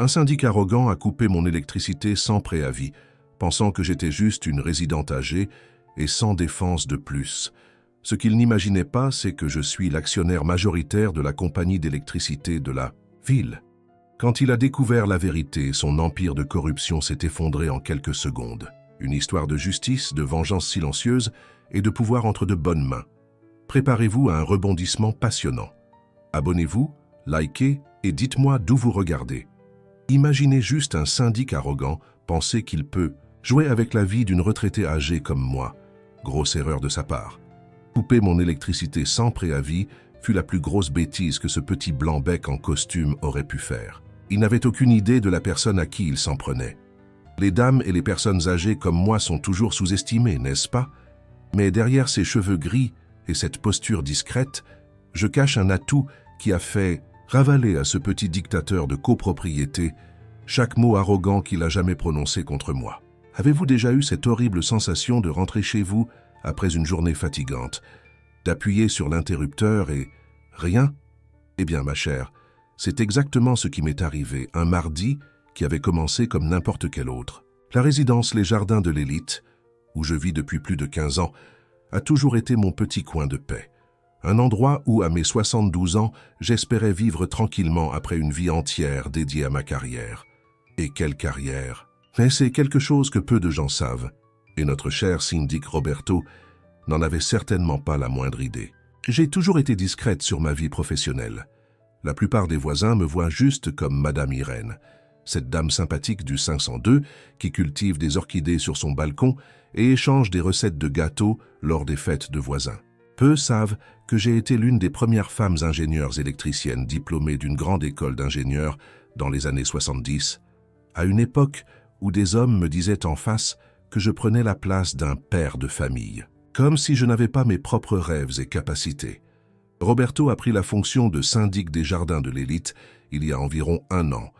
Un syndic arrogant a coupé mon électricité sans préavis, pensant que j'étais juste une résidente âgée et sans défense de plus. Ce qu'il n'imaginait pas, c'est que je suis l'actionnaire majoritaire de la compagnie d'électricité de la ville. Quand il a découvert la vérité, son empire de corruption s'est effondré en quelques secondes. Une histoire de justice, de vengeance silencieuse et de pouvoir entre de bonnes mains. Préparez-vous à un rebondissement passionnant. Abonnez-vous, likez et dites-moi d'où vous regardez. Imaginez juste un syndic arrogant penser qu'il peut jouer avec la vie d'une retraitée âgée comme moi. Grosse erreur de sa part. Couper mon électricité sans préavis fut la plus grosse bêtise que ce petit blanc-bec en costume aurait pu faire. Il n'avait aucune idée de la personne à qui il s'en prenait. Les dames et les personnes âgées comme moi sont toujours sous-estimées, n'est-ce pas? Mais derrière ces cheveux gris et cette posture discrète, je cache un atout qui a fait ravaler à ce petit dictateur de copropriété chaque mot arrogant qu'il a jamais prononcé contre moi. Avez-vous déjà eu cette horrible sensation de rentrer chez vous après une journée fatigante, d'appuyer sur l'interrupteur et rien? Eh bien, ma chère, c'est exactement ce qui m'est arrivé un mardi qui avait commencé comme n'importe quel autre. La résidence Les Jardins de l'Élite, où je vis depuis plus de 15 ans, a toujours été mon petit coin de paix. Un endroit où, à mes 72 ans, j'espérais vivre tranquillement après une vie entière dédiée à ma carrière. Et quelle carrière! Mais c'est quelque chose que peu de gens savent. Et notre cher syndic Roberto n'en avait certainement pas la moindre idée. J'ai toujours été discrète sur ma vie professionnelle. La plupart des voisins me voient juste comme Madame Irène, cette dame sympathique du 502 qui cultive des orchidées sur son balcon et échange des recettes de gâteaux lors des fêtes de voisins. Peu savent que j'ai été l'une des premières femmes ingénieures électriciennes diplômées d'une grande école d'ingénieurs dans les années 70, à une époque où des hommes me disaient en face que je prenais la place d'un père de famille, comme si je n'avais pas mes propres rêves et capacités. Roberto a pris la fonction de syndic des Jardins de l'Élite il y a environ 1 an,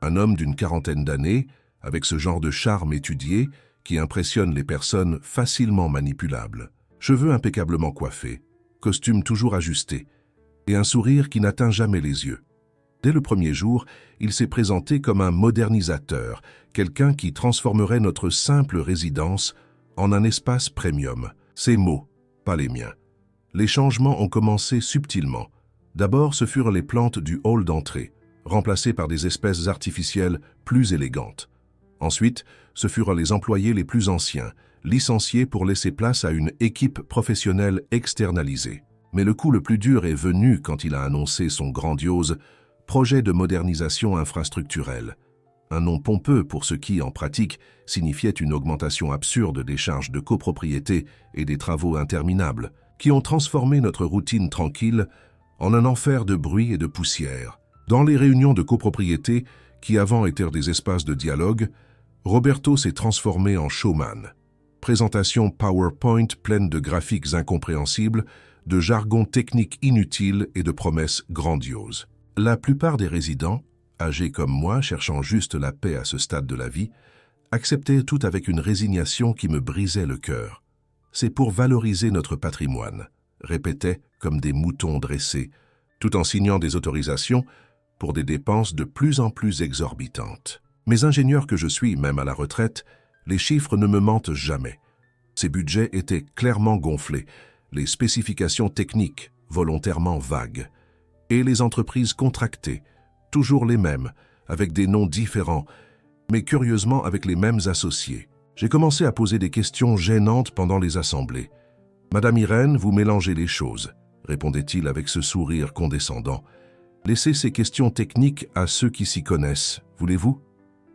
un homme d'une quarantaine d'années, avec ce genre de charme étudié qui impressionne les personnes facilement manipulables. Cheveux impeccablement coiffés, costume toujours ajusté, et un sourire qui n'atteint jamais les yeux. Dès le premier jour, il s'est présenté comme un modernisateur, quelqu'un qui transformerait notre simple résidence en un espace premium. Ses mots, pas les miens. Les changements ont commencé subtilement. D'abord, ce furent les plantes du hall d'entrée, remplacées par des espèces artificielles plus élégantes. Ensuite, ce furent les employés les plus anciens, licenciés pour laisser place à une équipe professionnelle externalisée. Mais le coup le plus dur est venu quand il a annoncé son grandiose projet de modernisation infrastructurelle. Un nom pompeux pour ce qui, en pratique, signifiait une augmentation absurde des charges de copropriété et des travaux interminables, qui ont transformé notre routine tranquille en un enfer de bruit et de poussière. Dans les réunions de copropriété, qui avant étaient des espaces de dialogue, Roberto s'est transformé en showman. Présentation PowerPoint pleine de graphiques incompréhensibles, de jargon technique inutile et de promesses grandioses. La plupart des résidents, âgés comme moi, cherchant juste la paix à ce stade de la vie, acceptaient tout avec une résignation qui me brisait le cœur. C'est pour valoriser notre patrimoine, répétaient comme des moutons dressés, tout en signant des autorisations pour des dépenses de plus en plus exorbitantes. Mais ingénieur que je suis, même à la retraite, les chiffres ne me mentent jamais. Ces budgets étaient clairement gonflés, les spécifications techniques volontairement vagues, et les entreprises contractées, toujours les mêmes, avec des noms différents, mais curieusement avec les mêmes associés. J'ai commencé à poser des questions gênantes pendant les assemblées. « Madame Irène, vous mélangez les choses », répondait-il avec ce sourire condescendant. « Laissez ces questions techniques à ceux qui s'y connaissent, voulez-vous »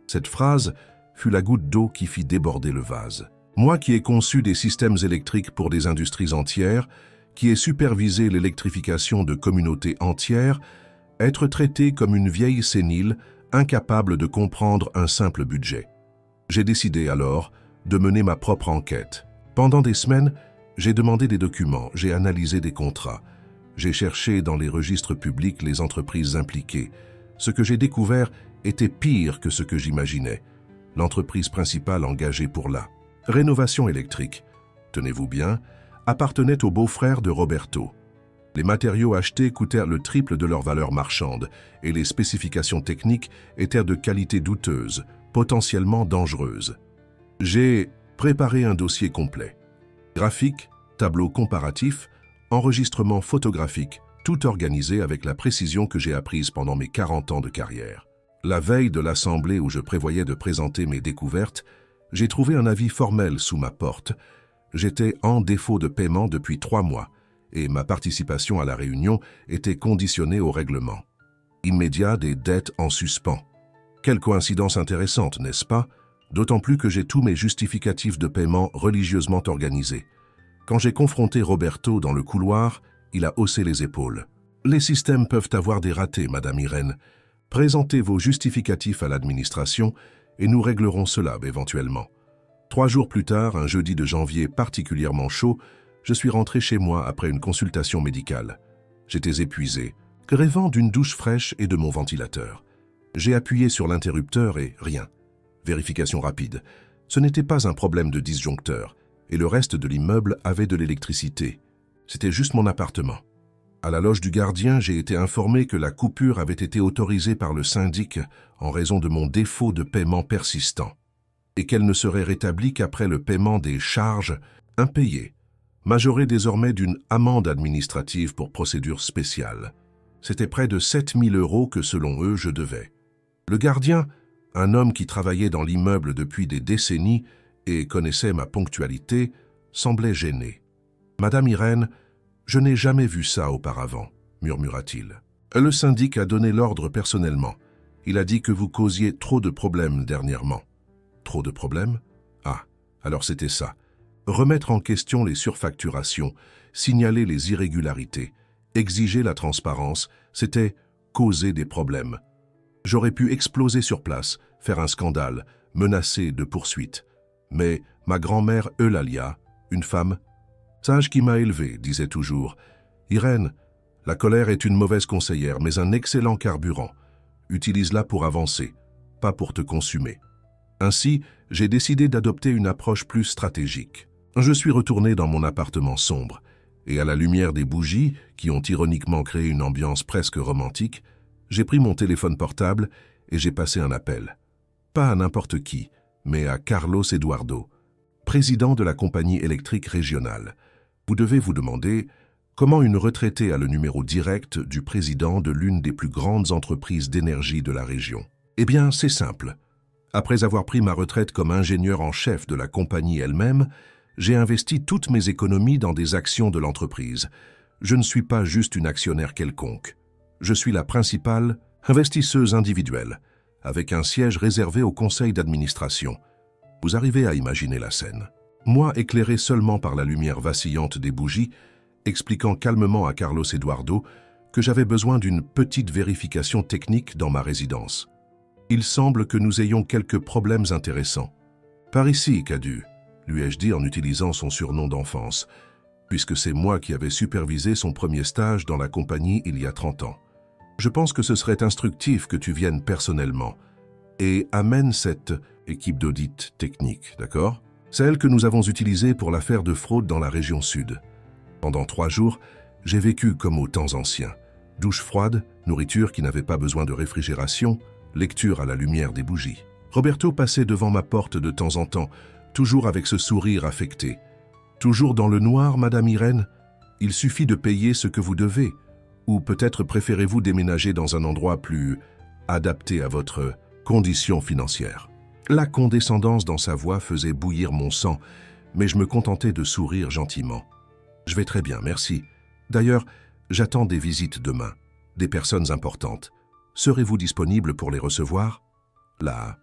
Cette phrase fut la goutte d'eau qui fit déborder le vase. Moi qui ai conçu des systèmes électriques pour des industries entières, qui ai supervisé l'électrification de communautés entières, être traité comme une vieille sénile, incapable de comprendre un simple budget. J'ai décidé alors de mener ma propre enquête. Pendant des semaines, j'ai demandé des documents, j'ai analysé des contrats, j'ai cherché dans les registres publics les entreprises impliquées. Ce que j'ai découvert était pire que ce que j'imaginais. L'entreprise principale engagée pour la rénovation électrique, tenez-vous bien, appartenait au beau-frère de Roberto. Les matériaux achetés coûtèrent le triple de leur valeur marchande et les spécifications techniques étaient de qualité douteuse, potentiellement dangereuse. J'ai préparé un dossier complet. Graphique, tableau comparatif, enregistrement photographique, tout organisé avec la précision que j'ai apprise pendant mes 40 ans de carrière. La veille de l'assemblée où je prévoyais de présenter mes découvertes, j'ai trouvé un avis formel sous ma porte. J'étais en défaut de paiement depuis 3 mois et ma participation à la réunion était conditionnée au règlement. Immédiat des dettes en suspens. Quelle coïncidence intéressante, n'est-ce pas? D'autant plus que j'ai tous mes justificatifs de paiement religieusement organisés. Quand j'ai confronté Roberto dans le couloir, il a haussé les épaules. « Les systèmes peuvent avoir des ratés, Madame Irène. Présentez vos justificatifs à l'administration et nous réglerons cela éventuellement. » 3 jours plus tard, un jeudi de janvier particulièrement chaud, je suis rentré chez moi après une consultation médicale. J'étais épuisé, rêvant d'une douche fraîche et de mon ventilateur. J'ai appuyé sur l'interrupteur et rien. Vérification rapide. Ce n'était pas un problème de disjoncteur et le reste de l'immeuble avait de l'électricité. C'était juste mon appartement. À la loge du gardien, j'ai été informé que la coupure avait été autorisée par le syndic en raison de mon défaut de paiement persistant et qu'elle ne serait rétablie qu'après le paiement des charges impayées, majorées désormais d'une amende administrative pour procédure spéciale. C'était près de 7 000 € que, selon eux, je devais. Le gardien, un homme qui travaillait dans l'immeuble depuis des décennies et connaissait ma ponctualité, semblait gêné. « Madame Irène, je n'ai jamais vu ça auparavant, » murmura-t-il. « Le syndic a donné l'ordre personnellement. Il a dit que vous causiez trop de problèmes dernièrement. » Trop de problèmes? Ah, alors c'était ça. Remettre en question les surfacturations, signaler les irrégularités, exiger la transparence, c'était causer des problèmes. J'aurais pu exploser sur place, faire un scandale, menacer de poursuite. Mais ma grand-mère Eulalia, une femme sage qui m'a élevé, disait toujours « Irène, la colère est une mauvaise conseillère, mais un excellent carburant. Utilise-la pour avancer, pas pour te consumer. » Ainsi, j'ai décidé d'adopter une approche plus stratégique. Je suis retourné dans mon appartement sombre, et à la lumière des bougies, qui ont ironiquement créé une ambiance presque romantique, j'ai pris mon téléphone portable et j'ai passé un appel. Pas à n'importe qui, mais à Carlos Eduardo, président de la compagnie électrique régionale. Vous devez vous demander comment une retraitée a le numéro direct du président de l'une des plus grandes entreprises d'énergie de la région. Eh bien, c'est simple. Après avoir pris ma retraite comme ingénieur en chef de la compagnie elle-même, j'ai investi toutes mes économies dans des actions de l'entreprise. Je ne suis pas juste une actionnaire quelconque. Je suis la principale investisseuse individuelle, avec un siège réservé au conseil d'administration. Vous arrivez à imaginer la scène. Moi, éclairé seulement par la lumière vacillante des bougies, expliquant calmement à Carlos Eduardo que j'avais besoin d'une petite vérification technique dans ma résidence. Il semble que nous ayons quelques problèmes intéressants. « Par ici, Cadu », lui ai-je dit en utilisant son surnom d'enfance, puisque c'est moi qui avais supervisé son premier stage dans la compagnie il y a 30 ans. Je pense que ce serait instructif que tu viennes personnellement et amène cette équipe d'audit technique, d'accord? Celle que nous avons utilisée pour l'affaire de fraude dans la région sud. Pendant 3 jours, j'ai vécu comme aux temps anciens. Douche froide, nourriture qui n'avait pas besoin de réfrigération, lecture à la lumière des bougies. Roberto passait devant ma porte de temps en temps, toujours avec ce sourire affecté. Toujours dans le noir, Madame Irène? Il suffit de payer ce que vous devez. Ou peut-être préférez-vous déménager dans un endroit plus adapté à votre condition financière. La condescendance dans sa voix faisait bouillir mon sang, mais je me contentais de sourire gentiment. Je vais très bien, merci. D'ailleurs, j'attends des visites demain, des personnes importantes. Serez-vous disponible pour les recevoir? La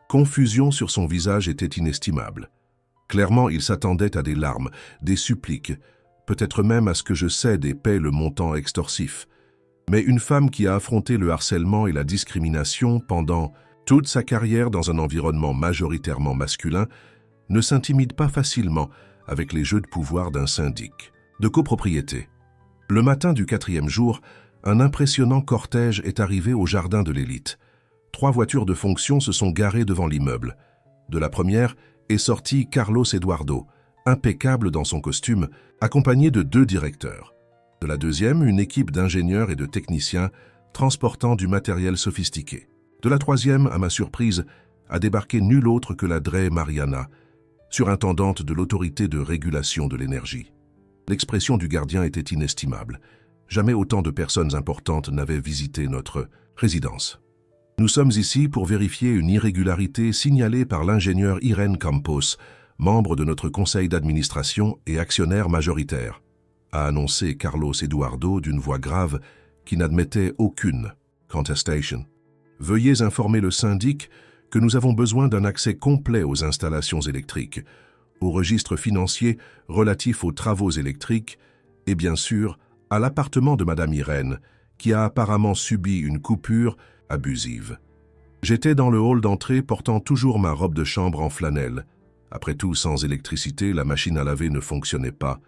confusion sur son visage était inestimable. Clairement, il s'attendait à des larmes, des suppliques, peut-être même à ce que je cède et paie le montant extorsif. Mais une femme qui a affronté le harcèlement et la discrimination pendant toute sa carrière dans un environnement majoritairement masculin ne s'intimide pas facilement avec les jeux de pouvoir d'un syndic. De copropriété. Le matin du 4e jour, un impressionnant cortège est arrivé au jardin de l'élite. 3 voitures de fonction se sont garées devant l'immeuble. De la première est sorti Carlos Eduardo, impeccable dans son costume, accompagné de 2 directeurs. De la deuxième, une équipe d'ingénieurs et de techniciens transportant du matériel sophistiqué. De la troisième, à ma surprise, a débarqué nul autre que la Drey Mariana, surintendante de l'autorité de régulation de l'énergie. L'expression du gardien était inestimable. Jamais autant de personnes importantes n'avaient visité notre résidence. Nous sommes ici pour vérifier une irrégularité signalée par l'ingénieur Irene Campos, membre de notre conseil d'administration et actionnaire majoritaire, a annoncé Carlos Eduardo d'une voix grave qui n'admettait aucune contestation. Veuillez informer le syndic que nous avons besoin d'un accès complet aux installations électriques, au registre financier relatif aux travaux électriques et bien sûr à l'appartement de Madame Irene, qui a apparemment subi une coupure abusive. J'étais dans le hall d'entrée portant toujours ma robe de chambre en flanelle. Après tout, sans électricité, la machine à laver ne fonctionnait pas,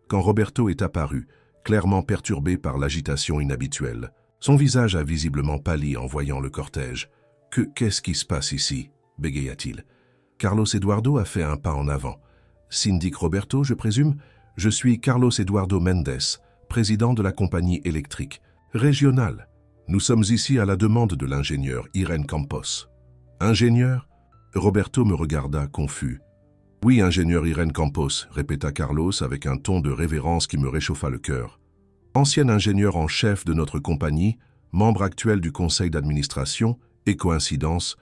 quand Roberto est apparu, clairement perturbé par l'agitation inhabituelle. Son visage a visiblement pâli en voyant le cortège. « Qu'est-ce qui se passe ici ?» bégaya-t-il. Carlos Eduardo a fait un pas en avant. « Syndic Roberto, je présume ? Je suis Carlos Eduardo Mendes, président de la compagnie électrique régionale. Nous sommes ici à la demande de l'ingénieur Irene Campos. »« Ingénieur ?» Roberto me regarda confus. « Oui, ingénieur Irene Campos, » répéta Carlos avec un ton de révérence qui me réchauffa le cœur. Ancien ingénieur en chef de notre compagnie, membre actuel du conseil d'administration et coïncidence,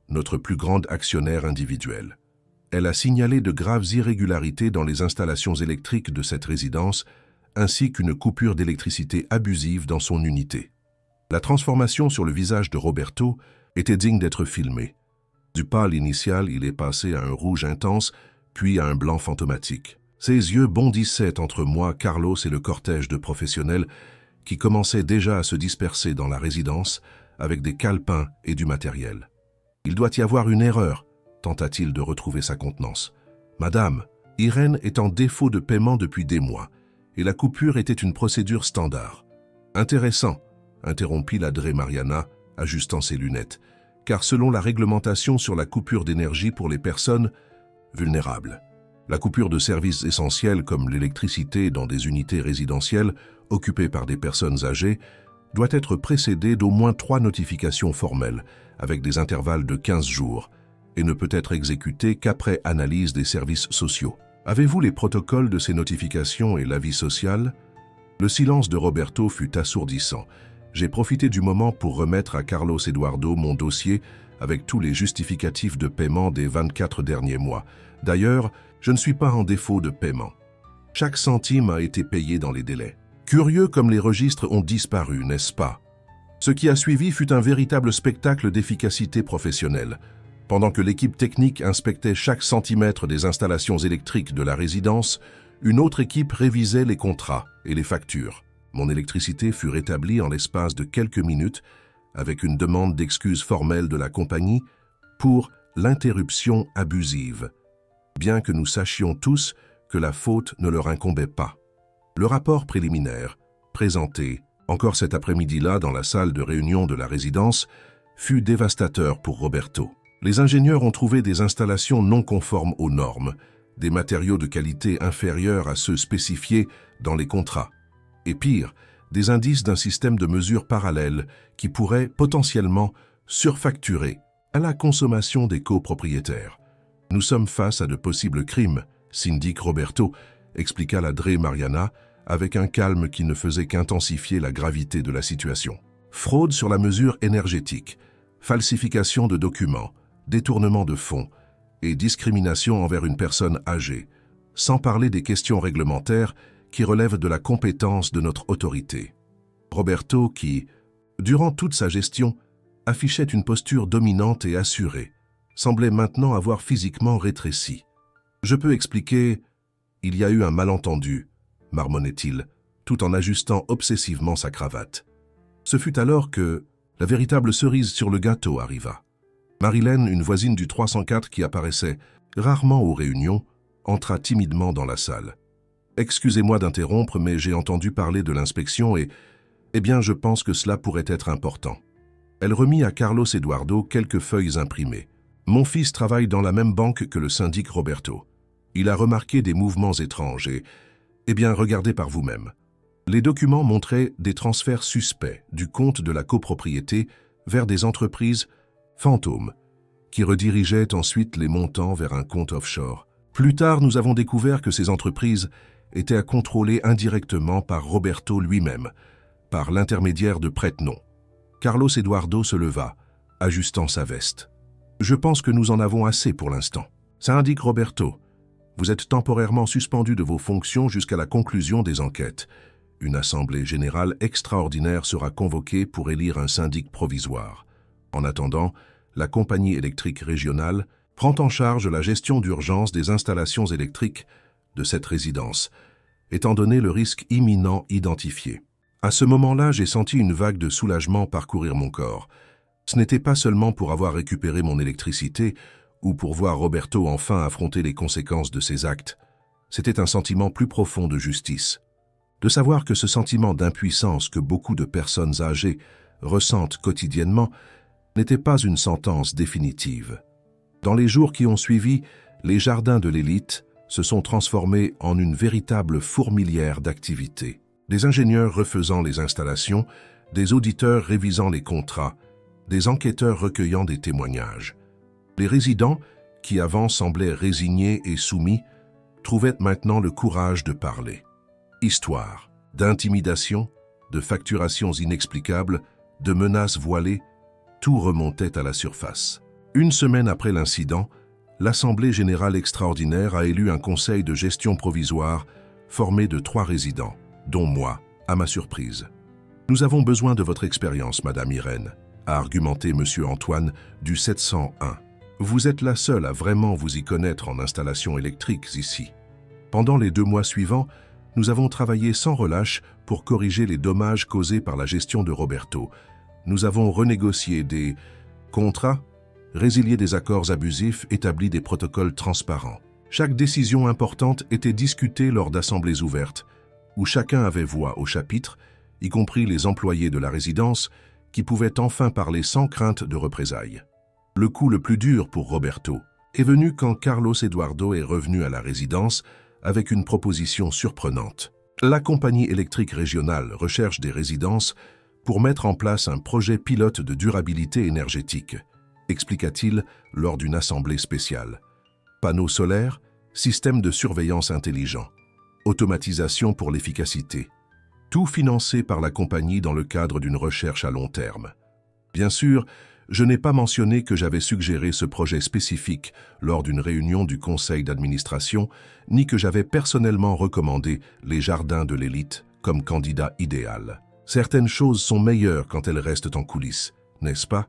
notre plus grande actionnaire individuelle. Elle a signalé de graves irrégularités dans les installations électriques de cette résidence, ainsi qu'une coupure d'électricité abusive dans son unité. La transformation sur le visage de Roberto était digne d'être filmée. Du pâle initial, il est passé à un rouge intense, puis à un blanc fantomatique. Ses yeux bondissaient entre moi, Carlos et le cortège de professionnels qui commençaient déjà à se disperser dans la résidence avec des calepins et du matériel. « Il doit y avoir une erreur », tenta-t-il de retrouver sa contenance. « Madame, Irene est en défaut de paiement depuis des mois, et la coupure était une procédure standard. »« Intéressant », interrompit la Drey Mariana, ajustant ses lunettes, car selon la réglementation sur la coupure d'énergie pour les personnes vulnérables, la coupure de services essentiels comme l'électricité dans des unités résidentielles occupées par des personnes âgées doit être précédée d'au moins 3 notifications formelles avec des intervalles de 15 jours et ne peut être exécutée qu'après analyse des services sociaux. Avez-vous les protocoles de ces notifications et l'avis social? Le silence de Roberto fut assourdissant. J'ai profité du moment pour remettre à Carlos Eduardo mon dossier avec tous les justificatifs de paiement des 24 derniers mois. D'ailleurs, je ne suis pas en défaut de paiement. Chaque centime a été payé dans les délais. Curieux comme les registres ont disparu, n'est-ce pas? Ce qui a suivi fut un véritable spectacle d'efficacité professionnelle. Pendant que l'équipe technique inspectait chaque centimètre des installations électriques de la résidence, une autre équipe révisait les contrats et les factures. Mon électricité fut rétablie en l'espace de quelques minutes avec une demande d'excuses formelle de la compagnie pour l'interruption abusive, bien que nous sachions tous que la faute ne leur incombait pas. Le rapport préliminaire, présenté encore cet après-midi-là dans la salle de réunion de la résidence, fut dévastateur pour Roberto. Les ingénieurs ont trouvé des installations non conformes aux normes, des matériaux de qualité inférieure à ceux spécifiés dans les contrats, et pire, des indices d'un système de mesure parallèle qui pourrait potentiellement surfacturer à la consommation des copropriétaires. Nous sommes face à de possibles crimes, syndic Roberto, expliqua la Drey Mariana avec un calme qui ne faisait qu'intensifier la gravité de la situation. Fraude sur la mesure énergétique, falsification de documents, détournement de fonds et discrimination envers une personne âgée, sans parler des questions réglementaires qui relèvent de la compétence de notre autorité. Roberto qui, durant toute sa gestion, affichait une posture dominante et assurée, semblait maintenant avoir physiquement rétréci. « Je peux expliquer, il y a eu un malentendu », marmonnait-il, tout en ajustant obsessivement sa cravate. Ce fut alors que la véritable cerise sur le gâteau arriva. Marilyn, une voisine du 304 qui apparaissait rarement aux réunions, entra timidement dans la salle. « Excusez-moi d'interrompre, mais j'ai entendu parler de l'inspection et, eh bien, je pense que cela pourrait être important. » Elle remit à Carlos Eduardo quelques feuilles imprimées. « Mon fils travaille dans la même banque que le syndic Roberto. Il a remarqué des mouvements étranges et, eh bien, regardez par vous-même. Les documents montraient des transferts suspects du compte de la copropriété vers des entreprises fantômes, qui redirigeaient ensuite les montants vers un compte offshore. Plus tard, nous avons découvert que ces entreprises étaient à contrôler indirectement par Roberto lui-même, par l'intermédiaire de prête-noms. Carlos Eduardo se leva, ajustant sa veste. « Je pense que nous en avons assez pour l'instant. Ça indique Roberto. Vous êtes temporairement suspendu de vos fonctions jusqu'à la conclusion des enquêtes. Une assemblée générale extraordinaire sera convoquée pour élire un syndic provisoire. En attendant, la compagnie électrique régionale prend en charge la gestion d'urgence des installations électriques de cette résidence, étant donné le risque imminent identifié. À ce moment-là, j'ai senti une vague de soulagement parcourir mon corps. Ce n'était pas seulement pour avoir récupéré mon électricité ou pour voir Roberto enfin affronter les conséquences de ses actes. C'était un sentiment plus profond de justice. De savoir que ce sentiment d'impuissance que beaucoup de personnes âgées ressentent quotidiennement n'était pas une sentence définitive. Dans les jours qui ont suivi, les jardins de l'élite se sont transformés en une véritable fourmilière d'activités. Des ingénieurs refaisant les installations, des auditeurs révisant les contrats, des enquêteurs recueillant des témoignages. Les résidents, qui avant semblaient résignés et soumis, trouvaient maintenant le courage de parler. Histoire, d'intimidation, de facturations inexplicables, de menaces voilées, tout remontait à la surface. Une semaine après l'incident, l'Assemblée générale extraordinaire a élu un conseil de gestion provisoire formé de 3 résidents, dont moi, à ma surprise. « Nous avons besoin de votre expérience, Madame Irène », a argumenté Monsieur Antoine du 701. « Vous êtes la seule à vraiment vous y connaître en installations électriques ici. » Pendant les 2 mois suivants, nous avons travaillé sans relâche pour corriger les dommages causés par la gestion de Roberto. Nous avons renégocié des contrats, résilié des accords abusifs, établi des protocoles transparents. Chaque décision importante était discutée lors d'assemblées ouvertes, où chacun avait voix au chapitre, y compris les employés de la résidence, qui pouvaient enfin parler sans crainte de représailles. Le coup le plus dur pour Roberto est venu quand Carlos Eduardo est revenu à la résidence avec une proposition surprenante. La compagnie électrique régionale recherche des résidences pour mettre en place un projet pilote de durabilité énergétique, expliqua-t-il lors d'une assemblée spéciale. Panneaux solaires, système de surveillance intelligent, automatisation pour l'efficacité. Tout financé par la compagnie dans le cadre d'une recherche à long terme. Bien sûr, je n'ai pas mentionné que j'avais suggéré ce projet spécifique lors d'une réunion du conseil d'administration, ni que j'avais personnellement recommandé les jardins de l'élite comme candidat idéal. Certaines choses sont meilleures quand elles restent en coulisses, n'est-ce pas?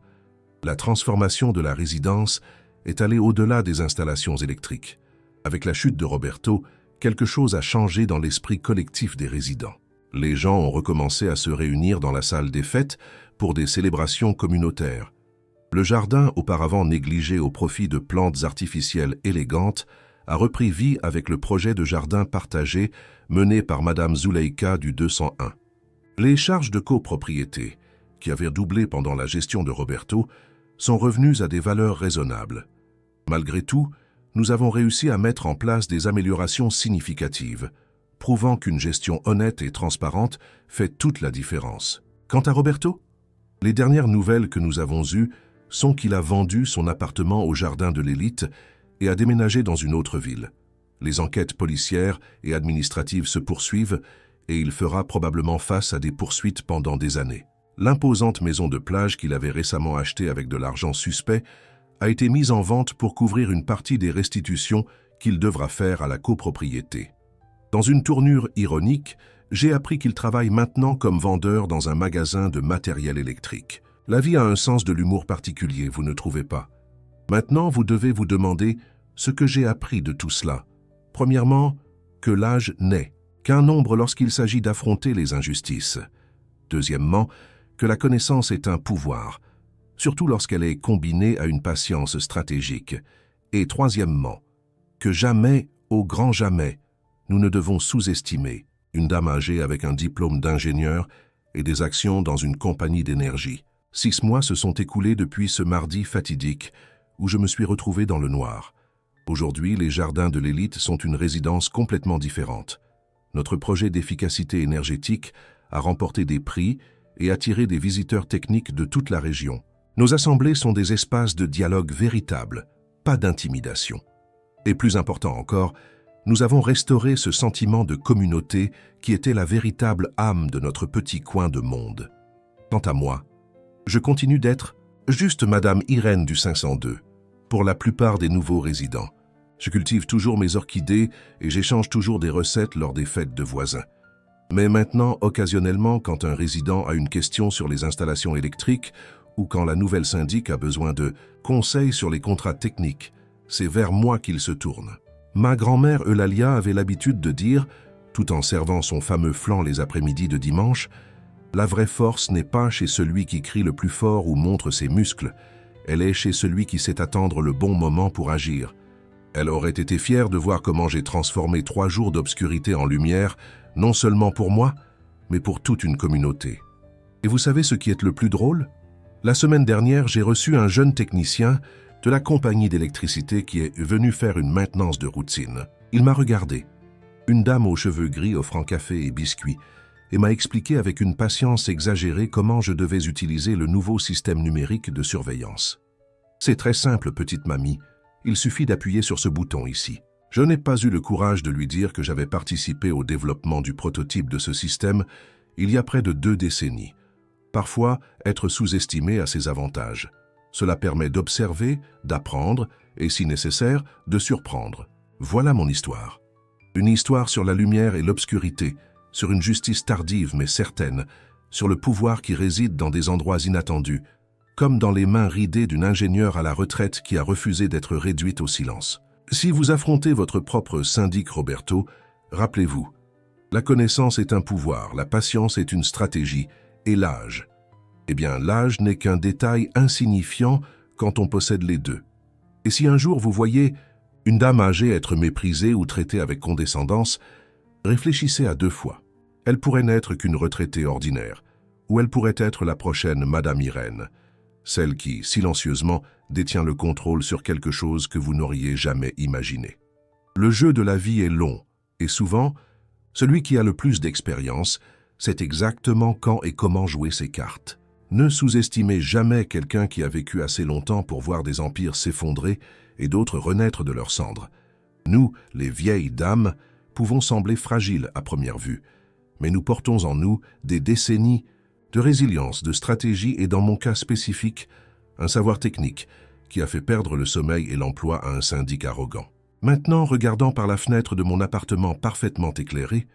La transformation de la résidence est allée au-delà des installations électriques. Avec la chute de Roberto, quelque chose a changé dans l'esprit collectif des résidents. Les gens ont recommencé à se réunir dans la salle des fêtes pour des célébrations communautaires. Le jardin, auparavant négligé au profit de plantes artificielles élégantes, a repris vie avec le projet de jardin partagé mené par Madame Zuleika du 201. Les charges de copropriété, qui avaient doublé pendant la gestion de Roberto, sont revenues à des valeurs raisonnables. Malgré tout, nous avons réussi à mettre en place des améliorations significatives, prouvant qu'une gestion honnête et transparente fait toute la différence. Quant à Roberto, les dernières nouvelles que nous avons eues sont qu'il a vendu son appartement au jardin de l'élite et a déménagé dans une autre ville. Les enquêtes policières et administratives se poursuivent et il fera probablement face à des poursuites pendant des années. L'imposante maison de plage qu'il avait récemment achetée avec de l'argent suspect a été mise en vente pour couvrir une partie des restitutions qu'il devra faire à la copropriété. Dans une tournure ironique, j'ai appris qu'il travaille maintenant comme vendeur dans un magasin de matériel électrique. La vie a un sens de l'humour particulier, vous ne trouvez pas? Maintenant, vous devez vous demander ce que j'ai appris de tout cela. Premièrement, que l'âge naît, qu'un nombre lorsqu'il s'agit d'affronter les injustices. Deuxièmement, que la connaissance est un pouvoir, surtout lorsqu'elle est combinée à une patience stratégique. Et troisièmement, que jamais, au grand jamais, nous ne devons sous-estimer une dame âgée avec un diplôme d'ingénieur et des actions dans une compagnie d'énergie. 6 mois se sont écoulés depuis ce mardi fatidique où je me suis retrouvé dans le noir. Aujourd'hui, les jardins de l'élite sont une résidence complètement différente. Notre projet d'efficacité énergétique a remporté des prix et attiré des visiteurs techniques de toute la région. Nos assemblées sont des espaces de dialogue véritables, pas d'intimidation. Et plus important encore, nous avons restauré ce sentiment de communauté qui était la véritable âme de notre petit coin de monde. Quant à moi, je continue d'être juste Madame Irène du 502 pour la plupart des nouveaux résidents. Je cultive toujours mes orchidées et j'échange toujours des recettes lors des fêtes de voisins. Mais maintenant, occasionnellement, quand un résident a une question sur les installations électriques ou quand la nouvelle syndic a besoin de conseils sur les contrats techniques, c'est vers moi qu'il se tourne. Ma grand-mère Eulalia avait l'habitude de dire, tout en servant son fameux flan les après-midi de dimanche, « La vraie force n'est pas chez celui qui crie le plus fort ou montre ses muscles, elle est chez celui qui sait attendre le bon moment pour agir. » Elle aurait été fière de voir comment j'ai transformé 3 jours d'obscurité en lumière, non seulement pour moi, mais pour toute une communauté. Et vous savez ce qui est le plus drôle? La semaine dernière, j'ai reçu un jeune technicien de la compagnie d'électricité qui est venu faire une maintenance de routine. Il m'a regardé, une dame aux cheveux gris offrant café et biscuits, et m'a expliqué avec une patience exagérée comment je devais utiliser le nouveau système numérique de surveillance. C'est très simple, petite mamie, il suffit d'appuyer sur ce bouton ici. Je n'ai pas eu le courage de lui dire que j'avais participé au développement du prototype de ce système il y a près de 2 décennies. Parfois, être sous-estimé a ses avantages. Cela permet d'observer, d'apprendre et, si nécessaire, de surprendre. Voilà mon histoire. Une histoire sur la lumière et l'obscurité, sur une justice tardive mais certaine, sur le pouvoir qui réside dans des endroits inattendus, comme dans les mains ridées d'une ingénieure à la retraite qui a refusé d'être réduite au silence. Si vous affrontez votre propre syndic Roberto, rappelez-vous, la connaissance est un pouvoir, la patience est une stratégie, et l'âge. Eh bien, l'âge n'est qu'un détail insignifiant quand on possède les deux. Et si un jour vous voyez une dame âgée être méprisée ou traitée avec condescendance, réfléchissez à 2 fois. Elle pourrait n'être qu'une retraitée ordinaire, ou elle pourrait être la prochaine Madame Irène, celle qui, silencieusement, détient le contrôle sur quelque chose que vous n'auriez jamais imaginé. Le jeu de la vie est long, et souvent, celui qui a le plus d'expérience sait exactement quand et comment jouer ses cartes. Ne sous-estimez jamais quelqu'un qui a vécu assez longtemps pour voir des empires s'effondrer et d'autres renaître de leurs cendres. Nous, les vieilles dames, pouvons sembler fragiles à première vue, mais nous portons en nous des décennies de résilience, de stratégie et, dans mon cas spécifique, un savoir technique qui a fait perdre le sommeil et l'emploi à un syndic arrogant. Maintenant, regardant par la fenêtre de mon appartement parfaitement éclairé,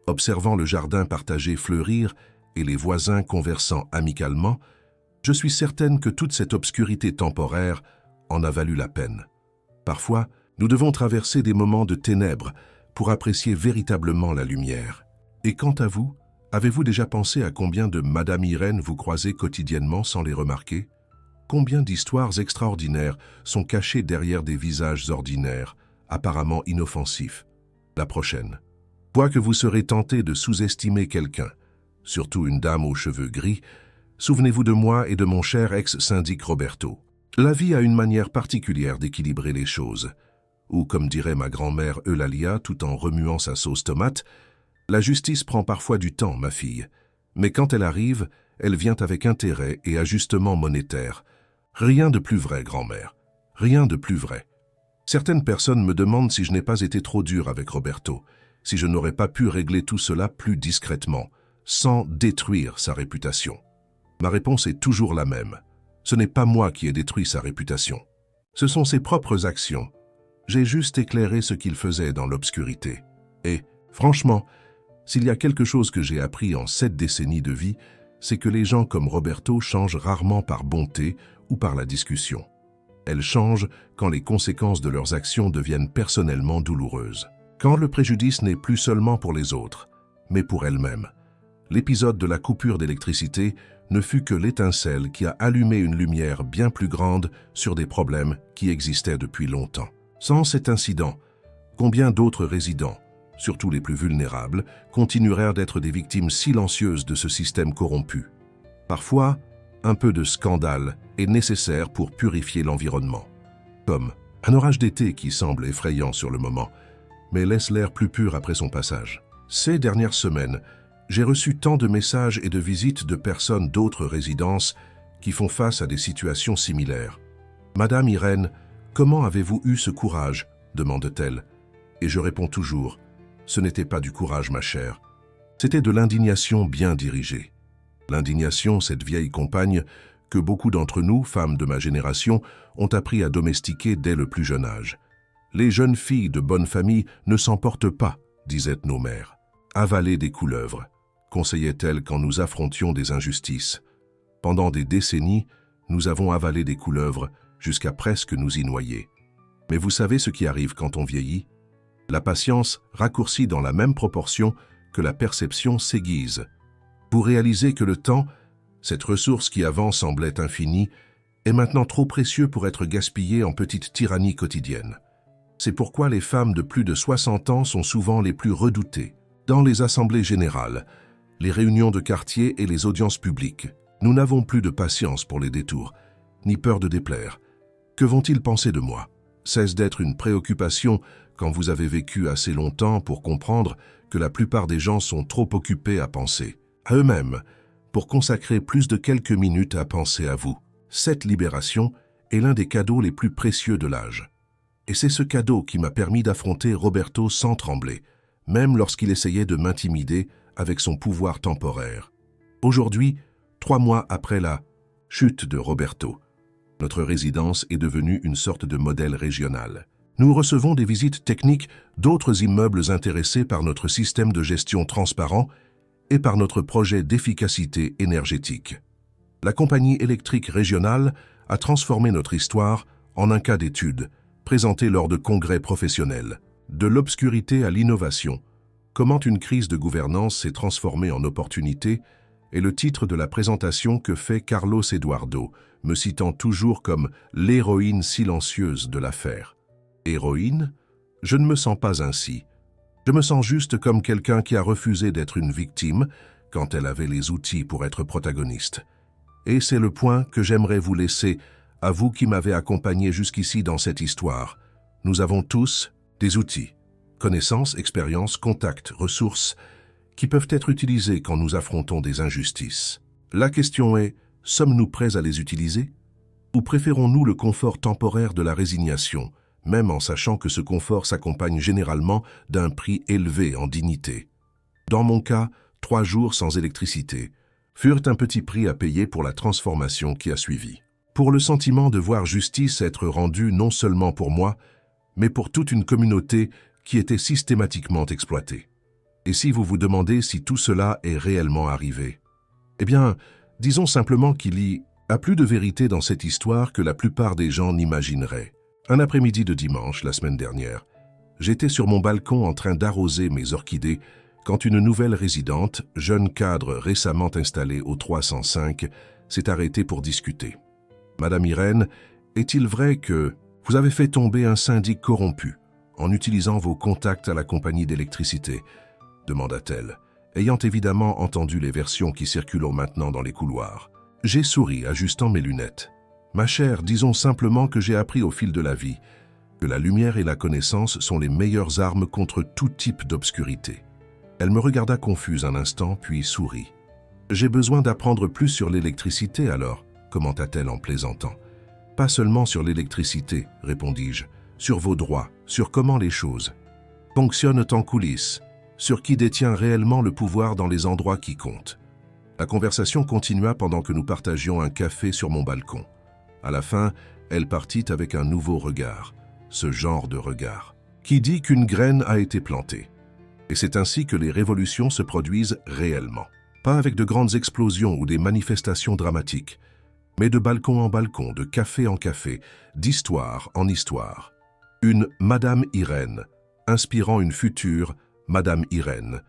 observant le jardin partagé fleurir et les voisins conversant amicalement, je suis certaine que toute cette obscurité temporaire en a valu la peine. Parfois, nous devons traverser des moments de ténèbres pour apprécier véritablement la lumière. Et quant à vous, avez-vous déjà pensé à combien de Madame Irène vous croisez quotidiennement sans les remarquer? Combien d'histoires extraordinaires sont cachées derrière des visages ordinaires, apparemment inoffensifs? La prochaine. Quoique vous serez tenté de sous-estimer quelqu'un, surtout une dame aux cheveux gris, souvenez-vous de moi et de mon cher ex-syndic Roberto. La vie a une manière particulière d'équilibrer les choses, ou comme dirait ma grand-mère Eulalia tout en remuant sa sauce tomate, la justice prend parfois du temps, ma fille, mais quand elle arrive, elle vient avec intérêt et ajustement monétaire. Rien de plus vrai, grand-mère, rien de plus vrai. Certaines personnes me demandent si je n'ai pas été trop dur avec Roberto, si je n'aurais pas pu régler tout cela plus discrètement, sans détruire sa réputation. Ma réponse est toujours la même. Ce n'est pas moi qui ai détruit sa réputation. Ce sont ses propres actions. J'ai juste éclairé ce qu'il faisait dans l'obscurité. Et, franchement, s'il y a quelque chose que j'ai appris en 7 décennies de vie, c'est que les gens comme Roberto changent rarement par bonté ou par la discussion. Elles changent quand les conséquences de leurs actions deviennent personnellement douloureuses. Quand le préjudice n'est plus seulement pour les autres, mais pour elles-mêmes. L'épisode de la coupure d'électricité ne fut que l'étincelle qui a allumé une lumière bien plus grande sur des problèmes qui existaient depuis longtemps. Sans cet incident, combien d'autres résidents, surtout les plus vulnérables, continuèrent d'être des victimes silencieuses de ce système corrompu? Parfois, un peu de scandale est nécessaire pour purifier l'environnement. Comme un orage d'été qui semble effrayant sur le moment, mais laisse l'air plus pur après son passage. Ces dernières semaines, j'ai reçu tant de messages et de visites de personnes d'autres résidences qui font face à des situations similaires. « Madame Irène, comment avez-vous eu ce courage ?» demande-t-elle. Et je réponds toujours, « Ce n'était pas du courage, ma chère. C'était de l'indignation bien dirigée. » L'indignation, cette vieille compagne que beaucoup d'entre nous, femmes de ma génération, ont appris à domestiquer dès le plus jeune âge. Les jeunes filles de bonne famille ne s'emportent pas, disaient nos mères. Avaler des couleuvres, conseillait-elle quand nous affrontions des injustices. Pendant des décennies, nous avons avalé des couleuvres jusqu'à presque nous y noyer. Mais vous savez ce qui arrive quand on vieillit? La patience raccourcit dans la même proportion que la perception s'aiguise. Vous réalisez que le temps, cette ressource qui avant semblait infinie, est maintenant trop précieux pour être gaspillé en petites tyrannies quotidiennes. C'est pourquoi les femmes de plus de 60 ans sont souvent les plus redoutées. Dans les assemblées générales, les réunions de quartier et les audiences publiques, nous n'avons plus de patience pour les détours, ni peur de déplaire. Que vont-ils penser de moi? Cesse d'être une préoccupation quand vous avez vécu assez longtemps pour comprendre que la plupart des gens sont trop occupés à penser à eux-mêmes pour consacrer plus de quelques minutes à penser à vous. Cette libération est l'un des cadeaux les plus précieux de l'âge. Et c'est ce cadeau qui m'a permis d'affronter Roberto sans trembler, même lorsqu'il essayait de m'intimider avec son pouvoir temporaire. Aujourd'hui, 3 mois après la chute de Roberto, notre résidence est devenue une sorte de modèle régional. Nous recevons des visites techniques d'autres immeubles intéressés par notre système de gestion transparent et par notre projet d'efficacité énergétique. La compagnie électrique régionale a transformé notre histoire en un cas d'étude, présenté lors de congrès professionnels. De l'obscurité à l'innovation, comment une crise de gouvernance s'est transformée en opportunité est le titre de la présentation que fait Carlos Eduardo, me citant toujours comme l'héroïne silencieuse de l'affaire. Héroïne? Je ne me sens pas ainsi. Je me sens juste comme quelqu'un qui a refusé d'être une victime quand elle avait les outils pour être protagoniste. Et c'est le point que j'aimerais vous laisser, à vous qui m'avez accompagné jusqu'ici dans cette histoire. Nous avons tous des outils, connaissances, expériences, contacts, ressources, qui peuvent être utilisés quand nous affrontons des injustices. La question est, sommes-nous prêts à les utiliser? Ou préférons-nous le confort temporaire de la résignation, même en sachant que ce confort s'accompagne généralement d'un prix élevé en dignité? Dans mon cas, 3 jours sans électricité furent un petit prix à payer pour la transformation qui a suivi. Pour le sentiment de voir justice être rendue non seulement pour moi, mais pour toute une communauté qui était systématiquement exploitée. Et si vous vous demandez si tout cela est réellement arrivé? Eh bien, disons simplement qu'il y a plus de vérité dans cette histoire que la plupart des gens n'imagineraient. Un après-midi de dimanche, la semaine dernière, j'étais sur mon balcon en train d'arroser mes orchidées quand une nouvelle résidente, jeune cadre récemment installée au 305, s'est arrêtée pour discuter. « Madame Irène, est-il vrai que vous avez fait tomber un syndic corrompu en utilisant vos contacts à la compagnie d'électricité ?» demanda-t-elle, ayant évidemment entendu les versions qui circulent maintenant dans les couloirs. J'ai souri, ajustant mes lunettes. « Ma chère, disons simplement que j'ai appris au fil de la vie que la lumière et la connaissance sont les meilleures armes contre tout type d'obscurité. » Elle me regarda confuse un instant, puis sourit. « J'ai besoin d'apprendre plus sur l'électricité alors », commenta-t-elle en plaisantant. « Pas seulement sur l'électricité, répondis-je, sur vos droits, sur comment les choses fonctionnent en coulisses, sur qui détient réellement le pouvoir dans les endroits qui comptent. » La conversation continua pendant que nous partagions un café sur mon balcon. À la fin, elle partit avec un nouveau regard, ce genre de regard, qui dit qu'une graine a été plantée. Et c'est ainsi que les révolutions se produisent réellement. Pas avec de grandes explosions ou des manifestations dramatiques, mais de balcon en balcon, de café en café, d'histoire en histoire. Une Madame Irène, inspirant une future Madame Irène,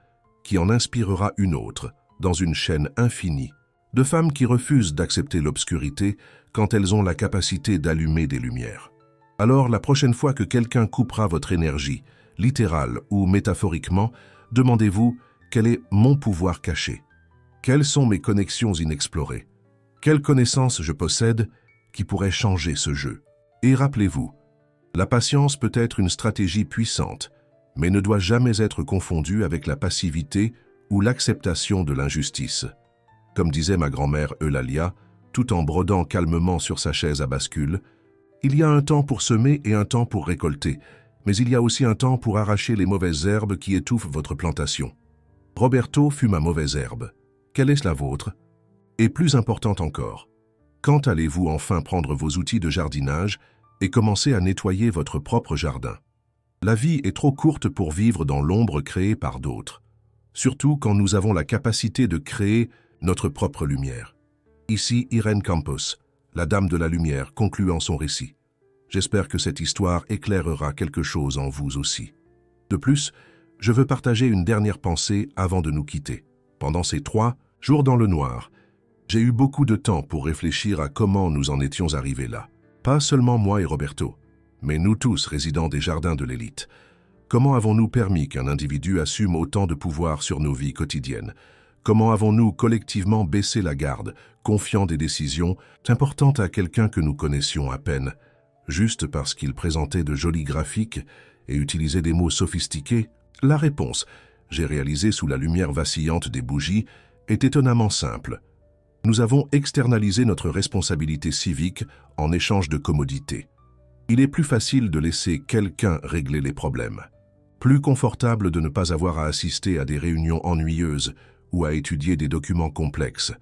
qui en inspirera une autre, dans une chaîne infinie, de femmes qui refusent d'accepter l'obscurité quand elles ont la capacité d'allumer des lumières. Alors, la prochaine fois que quelqu'un coupera votre énergie, littérale ou métaphoriquement, demandez-vous quel est mon pouvoir caché. Quelles sont mes connexions inexplorées? Quelles connaissances je possède qui pourraient changer ce jeu? Et rappelez-vous, la patience peut être une stratégie puissante, mais ne doit jamais être confondu avec la passivité ou l'acceptation de l'injustice. Comme disait ma grand-mère Eulalia, tout en brodant calmement sur sa chaise à bascule, il y a un temps pour semer et un temps pour récolter, mais il y a aussi un temps pour arracher les mauvaises herbes qui étouffent votre plantation. Roberto fut ma mauvaise herbe. Quelle est la vôtre? Et plus importante encore, quand allez-vous enfin prendre vos outils de jardinage et commencer à nettoyer votre propre jardin? La vie est trop courte pour vivre dans l'ombre créée par d'autres, surtout quand nous avons la capacité de créer notre propre lumière. Ici Irene Campos, la Dame de la Lumière, concluant son récit. J'espère que cette histoire éclairera quelque chose en vous aussi. De plus, je veux partager une dernière pensée avant de nous quitter. Pendant ces 3 jours dans le noir, j'ai eu beaucoup de temps pour réfléchir à comment nous en étions arrivés là. Pas seulement moi et Roberto, mais nous tous résidents des jardins de l'élite. Comment avons-nous permis qu'un individu assume autant de pouvoir sur nos vies quotidiennes? Comment avons-nous collectivement baissé la garde, confiant des décisions importantes à quelqu'un que nous connaissions à peine, juste parce qu'il présentait de jolis graphiques et utilisait des mots sophistiqués? La réponse, j'ai réalisé sous la lumière vacillante des bougies, est étonnamment simple. Nous avons externalisé notre responsabilité civique en échange de commodité. Il est plus facile de laisser quelqu'un régler les problèmes. Plus confortable de ne pas avoir à assister à des réunions ennuyeuses ou à étudier des documents complexes.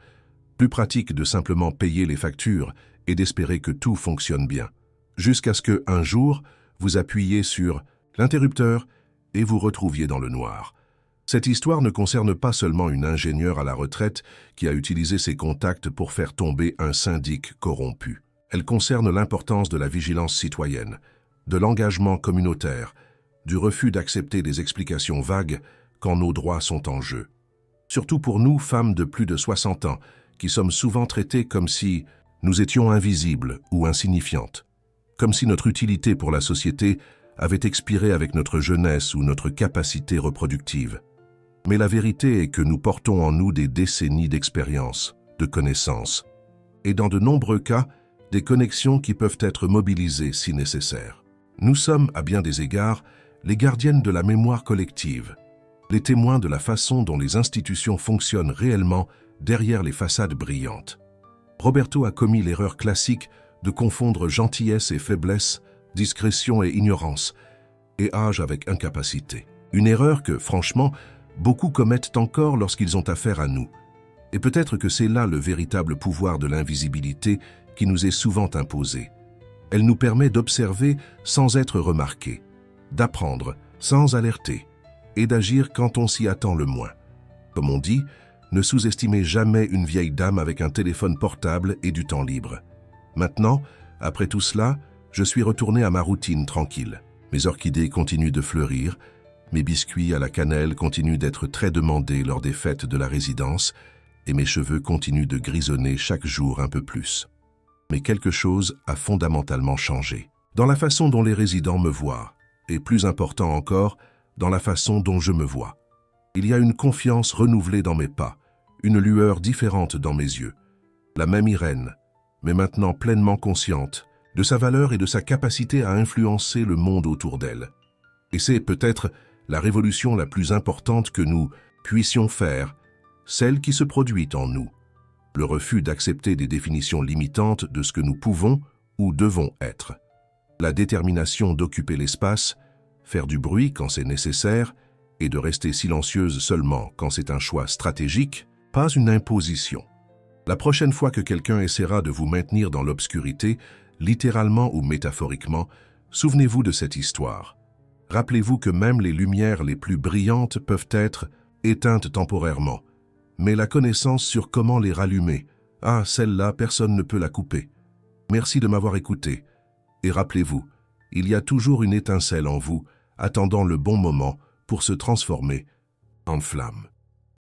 Plus pratique de simplement payer les factures et d'espérer que tout fonctionne bien. Jusqu'à ce que, un jour, vous appuyiez sur l'interrupteur et vous retrouviez dans le noir. Cette histoire ne concerne pas seulement une ingénieure à la retraite qui a utilisé ses contacts pour faire tomber un syndic corrompu. Elle concerne l'importance de la vigilance citoyenne, de l'engagement communautaire, du refus d'accepter des explications vagues quand nos droits sont en jeu. Surtout pour nous, femmes de plus de 60 ans, qui sommes souvent traitées comme si nous étions invisibles ou insignifiantes, comme si notre utilité pour la société avait expiré avec notre jeunesse ou notre capacité reproductive. Mais la vérité est que nous portons en nous des décennies d'expérience, de connaissances, et dans de nombreux cas, des connexions qui peuvent être mobilisées si nécessaire. Nous sommes, à bien des égards, les gardiennes de la mémoire collective, les témoins de la façon dont les institutions fonctionnent réellement derrière les façades brillantes. Roberto a commis l'erreur classique de confondre gentillesse et faiblesse, discrétion et ignorance, et âge avec incapacité. Une erreur que, franchement, beaucoup commettent encore lorsqu'ils ont affaire à nous. Et peut-être que c'est là le véritable pouvoir de l'invisibilité qui nous est souvent imposé. Elle nous permet d'observer sans être remarqué, d'apprendre sans alerter, et d'agir quand on s'y attend le moins. Comme on dit, ne sous-estimez jamais une vieille dame avec un téléphone portable et du temps libre. Maintenant, après tout cela, je suis retourné à ma routine tranquille. Mes orchidées continuent de fleurir, mes biscuits à la cannelle continuent d'être très demandés lors des fêtes de la résidence, et mes cheveux continuent de grisonner chaque jour un peu plus. Mais quelque chose a fondamentalement changé. Dans la façon dont les résidents me voient, et plus important encore, dans la façon dont je me vois. Il y a une confiance renouvelée dans mes pas, une lueur différente dans mes yeux. La même Irène, mais maintenant pleinement consciente de sa valeur et de sa capacité à influencer le monde autour d'elle. Et c'est peut-être la révolution la plus importante que nous puissions faire, celle qui se produit en nous. Le refus d'accepter des définitions limitantes de ce que nous pouvons ou devons être. La détermination d'occuper l'espace, faire du bruit quand c'est nécessaire et de rester silencieuse seulement quand c'est un choix stratégique, pas une imposition. La prochaine fois que quelqu'un essaiera de vous maintenir dans l'obscurité, littéralement ou métaphoriquement, souvenez-vous de cette histoire. Rappelez-vous que même les lumières les plus brillantes peuvent être éteintes temporairement, mais la connaissance sur comment les rallumer, celle-là, personne ne peut la couper. Merci de m'avoir écouté. Et rappelez-vous, il y a toujours une étincelle en vous, attendant le bon moment pour se transformer en flamme.